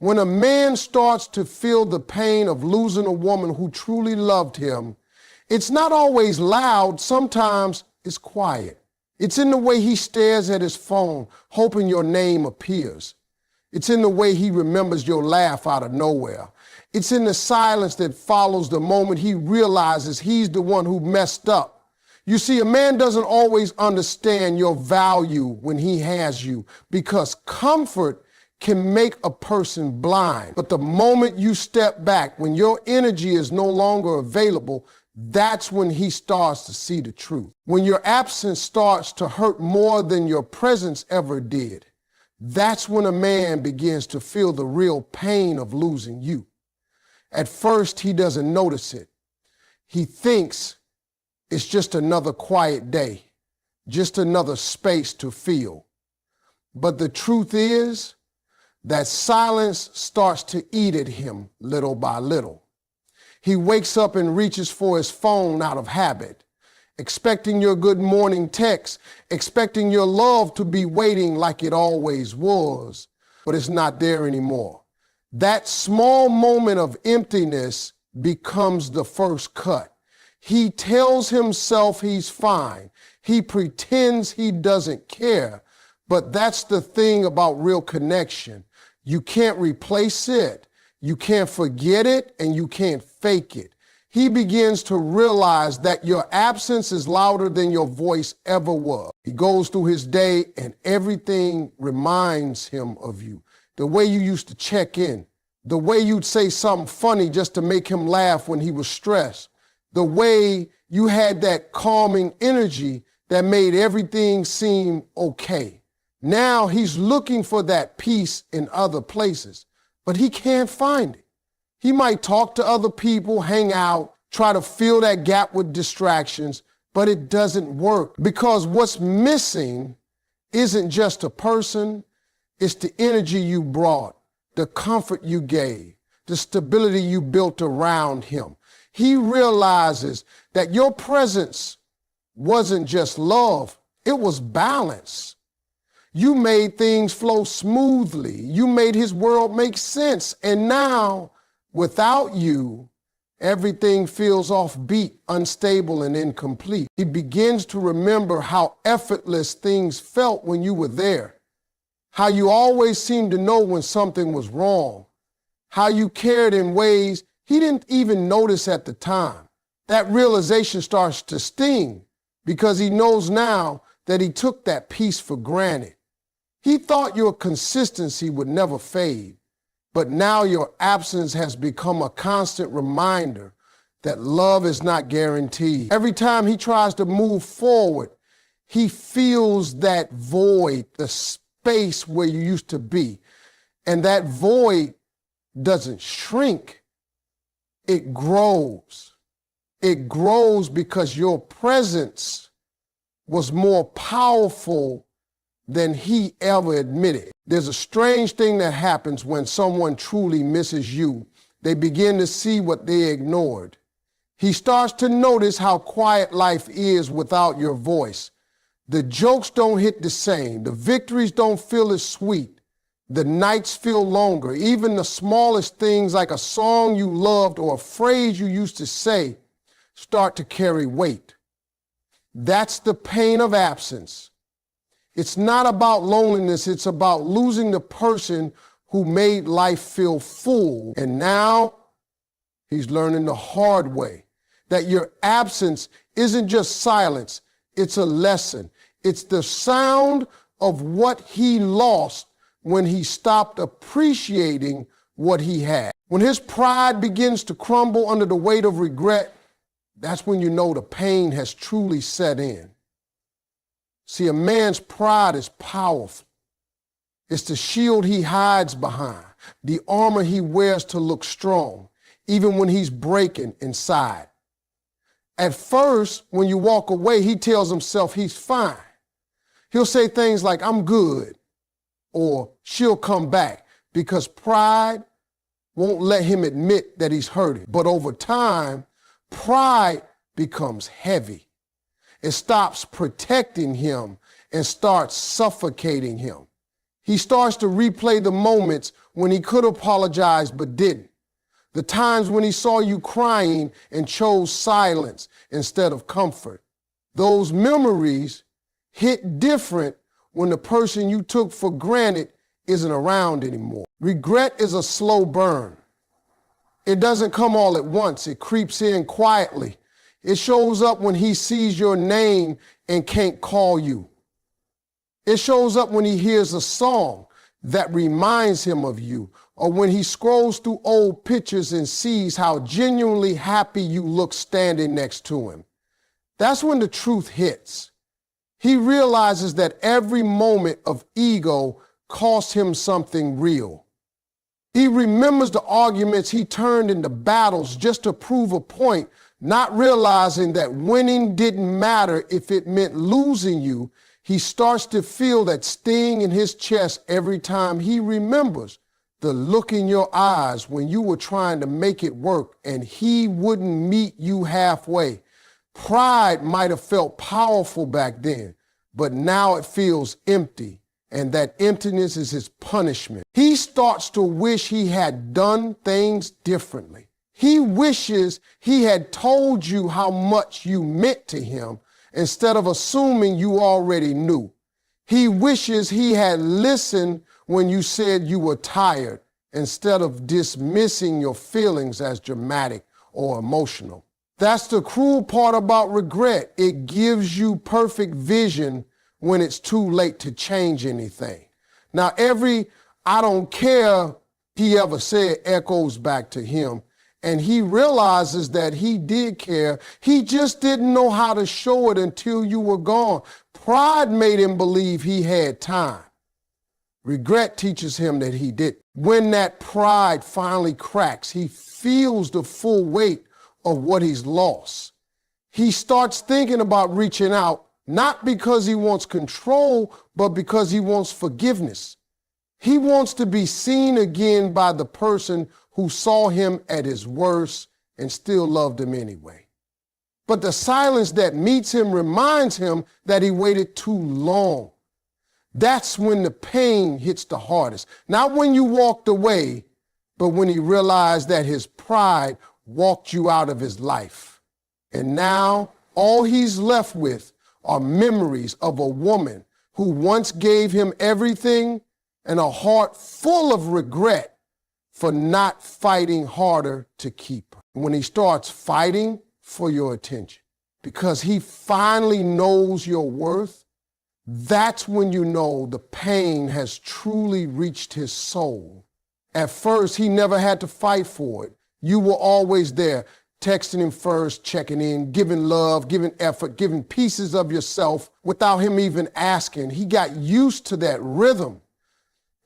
When a man starts to feel the pain of losing a woman who truly loved him, it's not always loud, sometimes it's quiet. It's in the way he stares at his phone, hoping your name appears. It's in the way he remembers your laugh out of nowhere. It's in the silence that follows the moment he realizes he's the one who messed up. You see, a man doesn't always understand your value when he has you, because comfort can make a person blind. But the moment you step back, when your energy is no longer available, that's when he starts to see the truth. When your absence starts to hurt more than your presence ever did, that's when a man begins to feel the real pain of losing you. At first, he doesn't notice it. He thinks it's just another quiet day, just another space to feel. But the truth is that silence starts to eat at him little by little. He wakes up and reaches for his phone out of habit, expecting your good morning text, expecting your love to be waiting like it always was, but it's not there anymore. That small moment of emptiness becomes the first cut. He tells himself he's fine. He pretends he doesn't care, but that's the thing about real connection. You can't replace it, you can't forget it, and you can't fake it. He begins to realize that your absence is louder than your voice ever was. He goes through his day and everything reminds him of you. The way you used to check in, the way you'd say something funny just to make him laugh when he was stressed, the way you had that calming energy that made everything seem okay. Now he's looking for that peace in other places, but he can't find it. He might talk to other people, hang out, try to fill that gap with distractions, but it doesn't work because what's missing isn't just a person, it's the energy you brought, the comfort you gave, the stability you built around him. He realizes that your presence wasn't just love, it was balance. You made things flow smoothly. You made his world make sense. And now, without you, everything feels offbeat, unstable, and incomplete. He begins to remember how effortless things felt when you were there, how you always seemed to know when something was wrong, how you cared in ways he didn't even notice at the time. That realization starts to sting because he knows now that he took that peace for granted. He thought your consistency would never fade, but now your absence has become a constant reminder that love is not guaranteed. Every time he tries to move forward, he feels that void, the space where you used to be. And that void doesn't shrink, it grows. It grows because your presence was more powerful than he ever admitted. There's a strange thing that happens when someone truly misses you. They begin to see what they ignored. He starts to notice how quiet life is without your voice. The jokes don't hit the same. The victories don't feel as sweet. The nights feel longer. Even the smallest things like a song you loved or a phrase you used to say start to carry weight. That's the pain of absence. It's not about loneliness, it's about losing the person who made life feel full. And now he's learning the hard way that your absence isn't just silence, it's a lesson. It's the sound of what he lost when he stopped appreciating what he had. When his pride begins to crumble under the weight of regret, that's when you know the pain has truly set in. See, a man's pride is powerful. It's the shield he hides behind, the armor he wears to look strong, even when he's breaking inside. At first, when you walk away, he tells himself he's fine. He'll say things like, I'm good, or she'll come back, because pride won't let him admit that he's hurting. But over time, pride becomes heavy. It stops protecting him and starts suffocating him. He starts to replay the moments when he could apologize but didn't. The times when he saw you crying and chose silence instead of comfort. Those memories hit different when the person you took for granted isn't around anymore. Regret is a slow burn. It doesn't come all at once. It creeps in quietly. It shows up when he sees your name and can't call you. It shows up when he hears a song that reminds him of you, or when he scrolls through old pictures and sees how genuinely happy you look standing next to him. That's when the truth hits. He realizes that every moment of ego cost him something real. He remembers the arguments he turned into battles just to prove a point, not realizing that winning didn't matter if it meant losing you. He starts to feel that sting in his chest every time he remembers the look in your eyes when you were trying to make it work and he wouldn't meet you halfway. Pride might have felt powerful back then, but now it feels empty. And that emptiness is his punishment. He starts to wish he had done things differently. He wishes he had told you how much you meant to him instead of assuming you already knew. He wishes he had listened when you said you were tired instead of dismissing your feelings as dramatic or emotional. That's the cruel part about regret. It gives you perfect vision when it's too late to change anything. Now, every "I don't care" he ever said echoes back to him, and he realizes that he did care. He just didn't know how to show it until you were gone. Pride made him believe he had time. Regret teaches him that he didn't. When that pride finally cracks, he feels the full weight of what he's lost. He starts thinking about reaching out, not because he wants control, but because he wants forgiveness. He wants to be seen again by the person who saw him at his worst and still loved him anyway. But the silence that meets him reminds him that he waited too long. That's when the pain hits the hardest. Not when you walked away, but when he realized that his pride walked you out of his life. And now all he's left with are memories of a woman who once gave him everything and a heart full of regret for not fighting harder to keep her. When he starts fighting for your attention because he finally knows your worth, that's when you know the pain has truly reached his soul. At first, he never had to fight for it. You were always there, texting him first, checking in, giving love, giving effort, giving pieces of yourself without him even asking. He got used to that rhythm,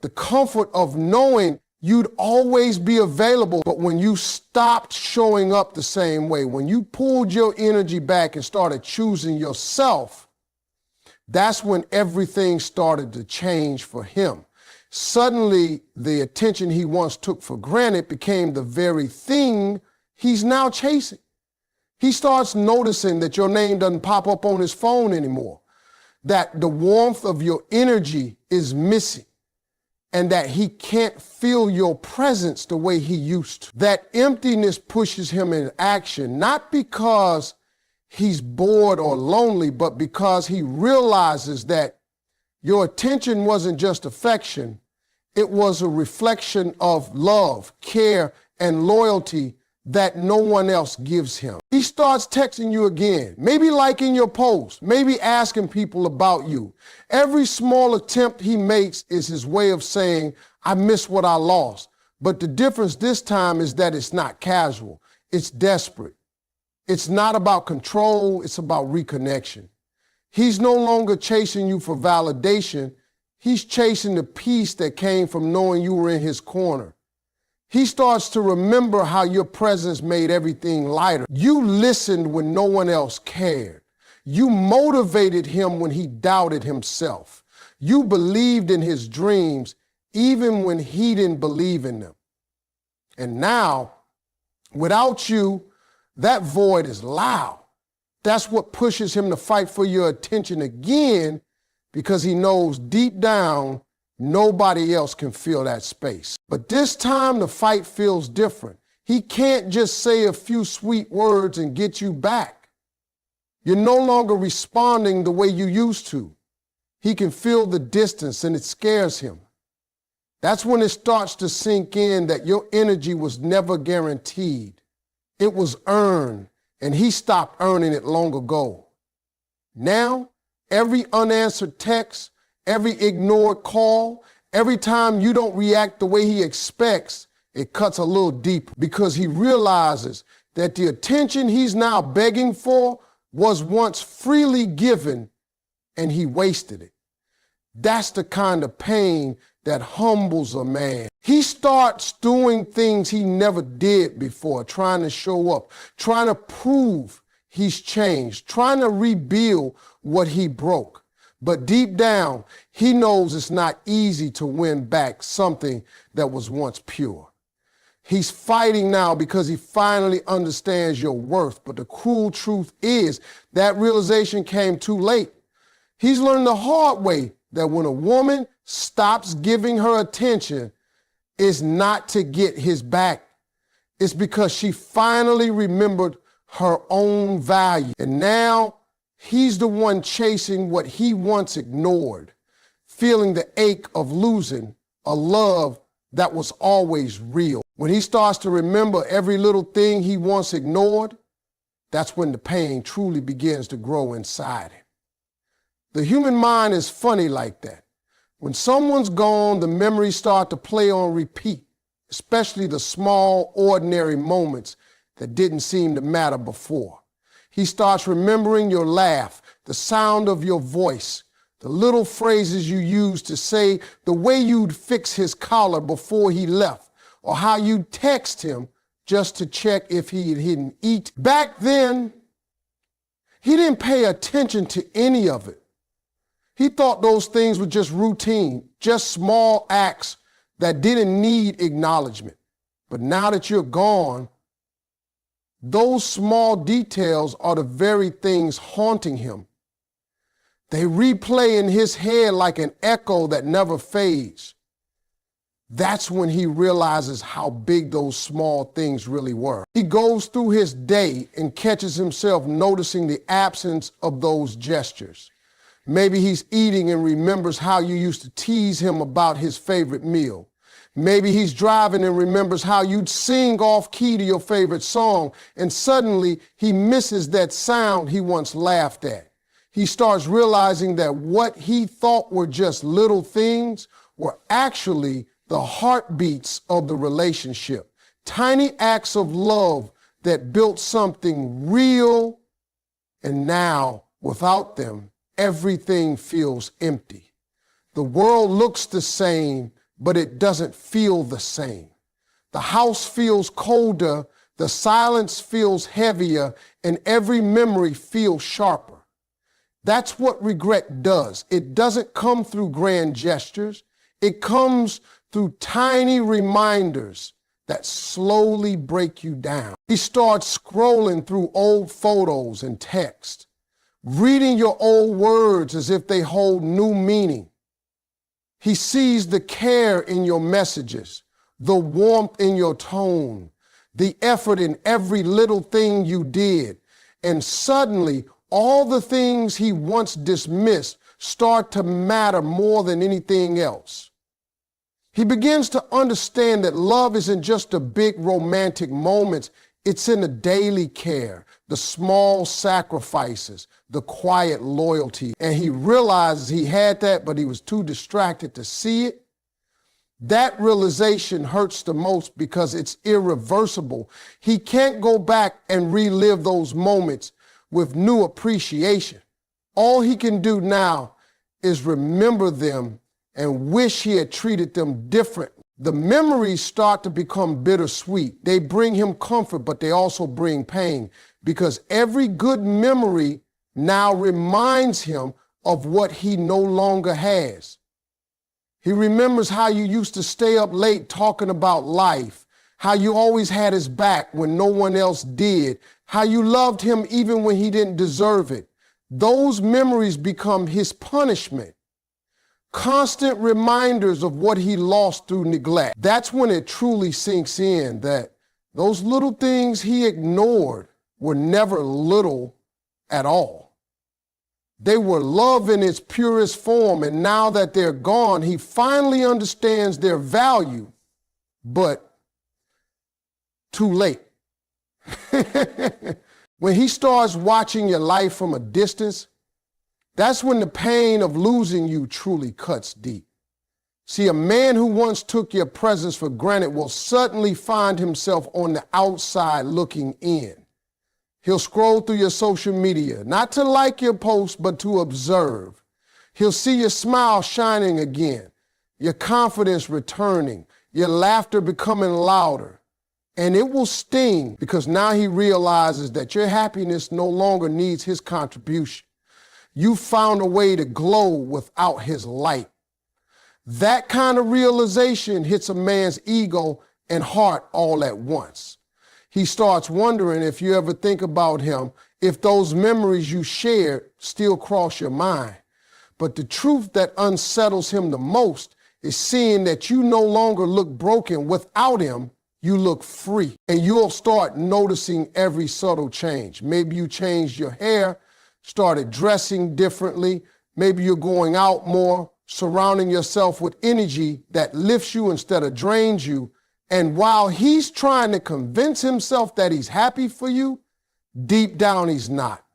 the comfort of knowing you'd always be available. But when you stopped showing up the same way, when you pulled your energy back and started choosing yourself, that's when everything started to change for him. Suddenly, the attention he once took for granted became the very thing he's now chasing. He starts noticing that your name doesn't pop up on his phone anymore, that the warmth of your energy is missing, and that he can't feel your presence the way he used to. That emptiness pushes him in action, not because he's bored or lonely, but because he realizes that your attention wasn't just affection, it was a reflection of love, care, and loyalty that no one else gives him. He starts texting you again, maybe liking your post, maybe asking people about you. Every small attempt he makes is his way of saying, I miss what I lost. But the difference this time is that it's not casual, it's desperate. It's not about control, it's about reconnection. He's no longer chasing you for validation. He's chasing the peace that came from knowing you were in his corner. He starts to remember how your presence made everything lighter. You listened when no one else cared. You motivated him when he doubted himself. You believed in his dreams even when he didn't believe in them. And now, without you, that void is loud. That's what pushes him to fight for your attention again, because he knows deep down Nobody else can fill that space. But this time the fight feels different. He can't just say a few sweet words and get you back. You're no longer responding the way you used to. He can feel the distance and it scares him. That's when it starts to sink in that your energy was never guaranteed. It was earned, and he stopped earning it long ago. Now, every unanswered text, every ignored call, every time you don't react the way he expects, it cuts a little deeper because he realizes that the attention he's now begging for was once freely given and he wasted it. That's the kind of pain that humbles a man. He starts doing things he never did before, trying to show up, trying to prove he's changed, trying to rebuild what he broke. But deep down, he knows it's not easy to win back something that was once pure. He's fighting now because he finally understands your worth. But the cruel truth is that realization came too late. He's learned the hard way that when a woman stops giving her attention, it's not to get his back. It's because she finally remembered her own value. And now he's the one chasing what he once ignored, feeling the ache of losing a love that was always real. When he starts to remember every little thing he once ignored, that's when the pain truly begins to grow inside him. The human mind is funny like that. When someone's gone, the memories start to play on repeat, especially the small, ordinary moments that didn't seem to matter before. He starts remembering your laugh, the sound of your voice, the little phrases you used to say, the way you'd fix his collar before he left, or how you'd text him just to check if he didn't eat. Back then, he didn't pay attention to any of it. He thought those things were just routine, just small acts that didn't need acknowledgement. But now that you're gone, those small details are the very things haunting him. They replay in his head like an echo that never fades. That's when he realizes how big those small things really were. He goes through his day and catches himself noticing the absence of those gestures. Maybe he's eating and remembers how you used to tease him about his favorite meal. Maybe he's driving and remembers how you'd sing off key to your favorite song, and suddenly he misses that sound he once laughed at. He starts realizing that what he thought were just little things were actually the heartbeats of the relationship. Tiny acts of love that built something real, and now, without them, everything feels empty. The world looks the same, but it doesn't feel the same. The house feels colder, the silence feels heavier, and every memory feels sharper. That's what regret does. It doesn't come through grand gestures. It comes through tiny reminders that slowly break you down. He starts scrolling through old photos and text, reading your old words as if they hold new meaning. He sees the care in your messages, the warmth in your tone, the effort in every little thing you did. And suddenly, all the things he once dismissed start to matter more than anything else. He begins to understand that love isn't just the big romantic moments. It's in the daily care, the small sacrifices, the quiet loyalty. And he realizes he had that, but he was too distracted to see it. That realization hurts the most because it's irreversible. He can't go back and relive those moments with new appreciation. All he can do now is remember them and wish he had treated them differently. The memories start to become bittersweet. They bring him comfort, but they also bring pain because every good memory now reminds him of what he no longer has. He remembers how you used to stay up late talking about life, how you always had his back when no one else did, how you loved him even when he didn't deserve it. Those memories become his punishment. constant reminders of what he lost through neglect. That's when it truly sinks in that those little things he ignored were never little at all. They were love in its purest form, and now that they're gone, he finally understands their value, but too late. When he starts watching your life from a distance, that's when the pain of losing you truly cuts deep. See, a man who once took your presence for granted will suddenly find himself on the outside looking in. He'll scroll through your social media, not to like your post, but to observe. He'll see your smile shining again, your confidence returning, your laughter becoming louder. And it will sting because now he realizes that your happiness no longer needs his contribution. You found a way to glow without his light. That kind of realization hits a man's ego and heart all at once. He starts wondering if you ever think about him, if those memories you shared still cross your mind. But the truth that unsettles him the most is seeing that you no longer look broken without him. You look free, and you'll start noticing every subtle change. Maybe you changed your hair, started dressing differently. Maybe you're going out more, surrounding yourself with energy that lifts you instead of drains you. And while he's trying to convince himself that he's happy for you, deep down he's not.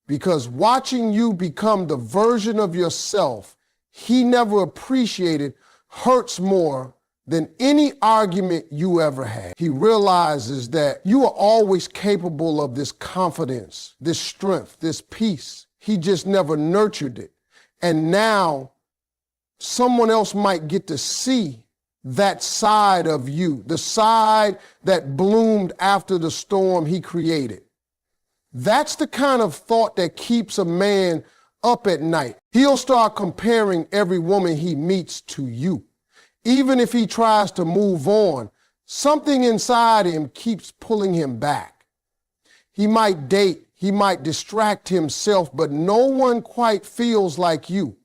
Because watching you become the version of yourself he never appreciated hurts more than any argument you ever had. He realizes that you are always capable of this confidence, this strength, this peace. He just never nurtured it. And now someone else might get to see that side of you, the side that bloomed after the storm he created. That's the kind of thought that keeps a man up at night. He'll start comparing every woman he meets to you. Even if he tries to move on, something inside him keeps pulling him back. He might date, he might distract himself, but no one quite feels like you.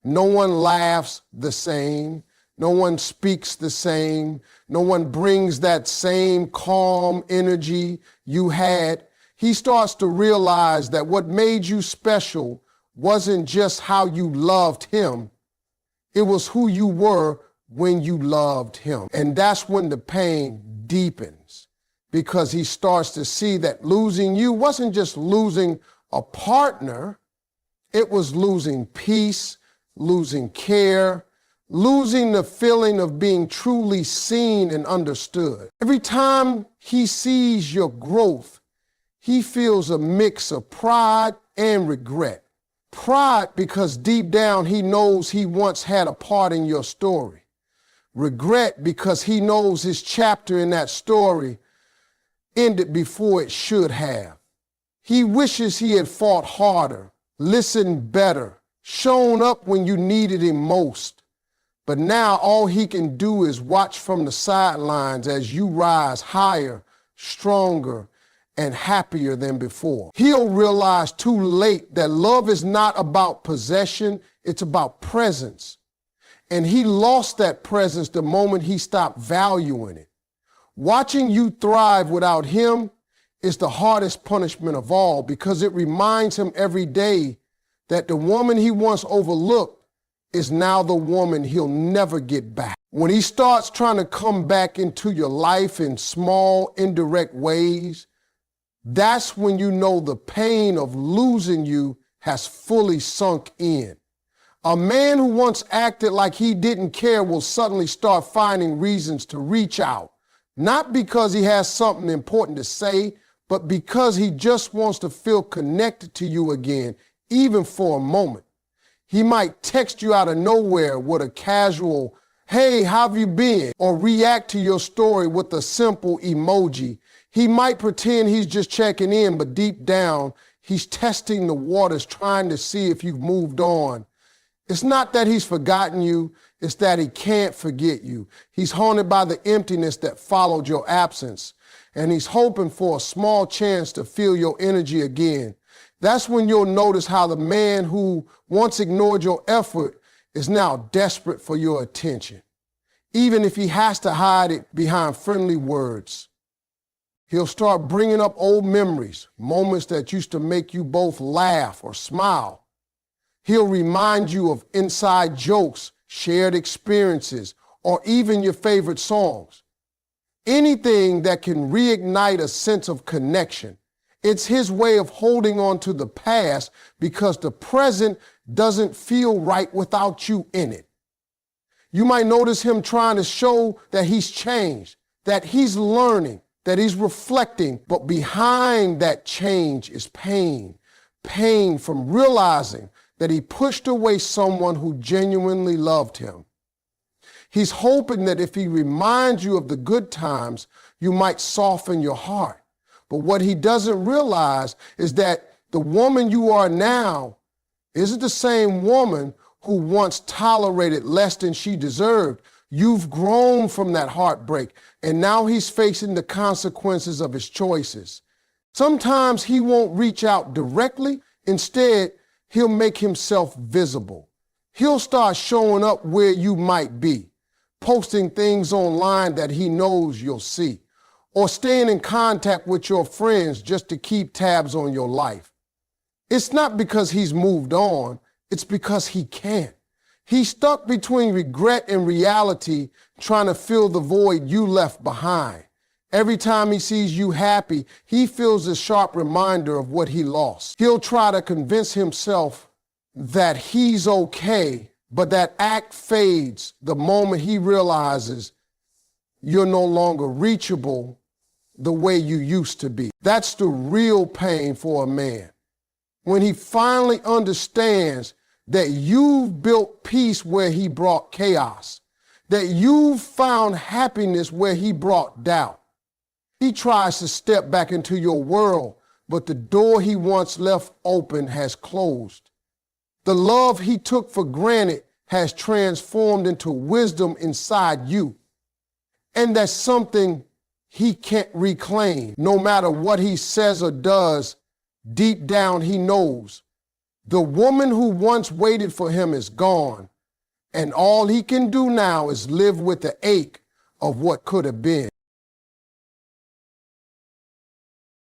No one laughs the same. No one speaks the same. No one brings that same calm energy you had. He starts to realize that what made you special wasn't just how you loved him. It was who you were when you loved him. And that's when the pain deepens, because he starts to see that losing you wasn't just losing a partner. It was losing peace, losing care, losing the feeling of being truly seen and understood. Every time he sees your growth, he feels a mix of pride and regret. Pride because deep down he knows he once had a part in your story. Regret because he knows his chapter in that story ended before it should have. He wishes he had fought harder, listened better, shown up when you needed him most. But now all he can do is watch from the sidelines as you rise higher, stronger, and happier than before. He'll realize too late that love is not about possession, it's about presence. And he lost that presence the moment he stopped valuing it. Watching you thrive without him is the hardest punishment of all, because it reminds him every day that the woman he once overlooked is now the woman he'll never get back. When he starts trying to come back into your life in small, indirect ways, that's when you know the pain of losing you has fully sunk in. A man who once acted like he didn't care will suddenly start finding reasons to reach out, not because he has something important to say, but because he just wants to feel connected to you again, even for a moment. He might text you out of nowhere with a casual, "Hey, how have you been?" or react to your story with a simple emoji. He might pretend he's just checking in, but deep down, he's testing the waters, trying to see if you've moved on. It's not that he's forgotten you, it's that he can't forget you. He's haunted by the emptiness that followed your absence, and he's hoping for a small chance to feel your energy again. That's when you'll notice how the man who once ignored your effort is now desperate for your attention, even if he has to hide it behind friendly words. He'll start bringing up old memories, moments that used to make you both laugh or smile. He'll remind you of inside jokes, shared experiences, or even your favorite songs. Anything that can reignite a sense of connection. It's his way of holding on to the past because the present doesn't feel right without you in it. You might notice him trying to show that he's changed, that he's learning, that he's reflecting, but behind that change is pain. Pain from realizing that he pushed away someone who genuinely loved him. He's hoping that if he reminds you of the good times, you might soften your heart. But what he doesn't realize is that the woman you are now isn't the same woman who once tolerated less than she deserved. You've grown from that heartbreak, and now he's facing the consequences of his choices. Sometimes he won't reach out directly. Instead, he'll make himself visible. He'll start showing up where you might be, posting things online that he knows you'll see, or staying in contact with your friends just to keep tabs on your life. It's not because he's moved on, it's because he can't. He's stuck between regret and reality, trying to fill the void you left behind. Every time he sees you happy, he feels a sharp reminder of what he lost. He'll try to convince himself that he's okay, but that act fades the moment he realizes you're no longer reachable the way you used to be. That's the real pain for a man. When he finally understands that you've built peace where he brought chaos, that you've found happiness where he brought doubt. He tries to step back into your world, but the door he once left open has closed. The love he took for granted has transformed into wisdom inside you. And that's something he can't reclaim. No matter what he says or does, deep down he knows the woman who once waited for him is gone, and all he can do now is live with the ache of what could have been.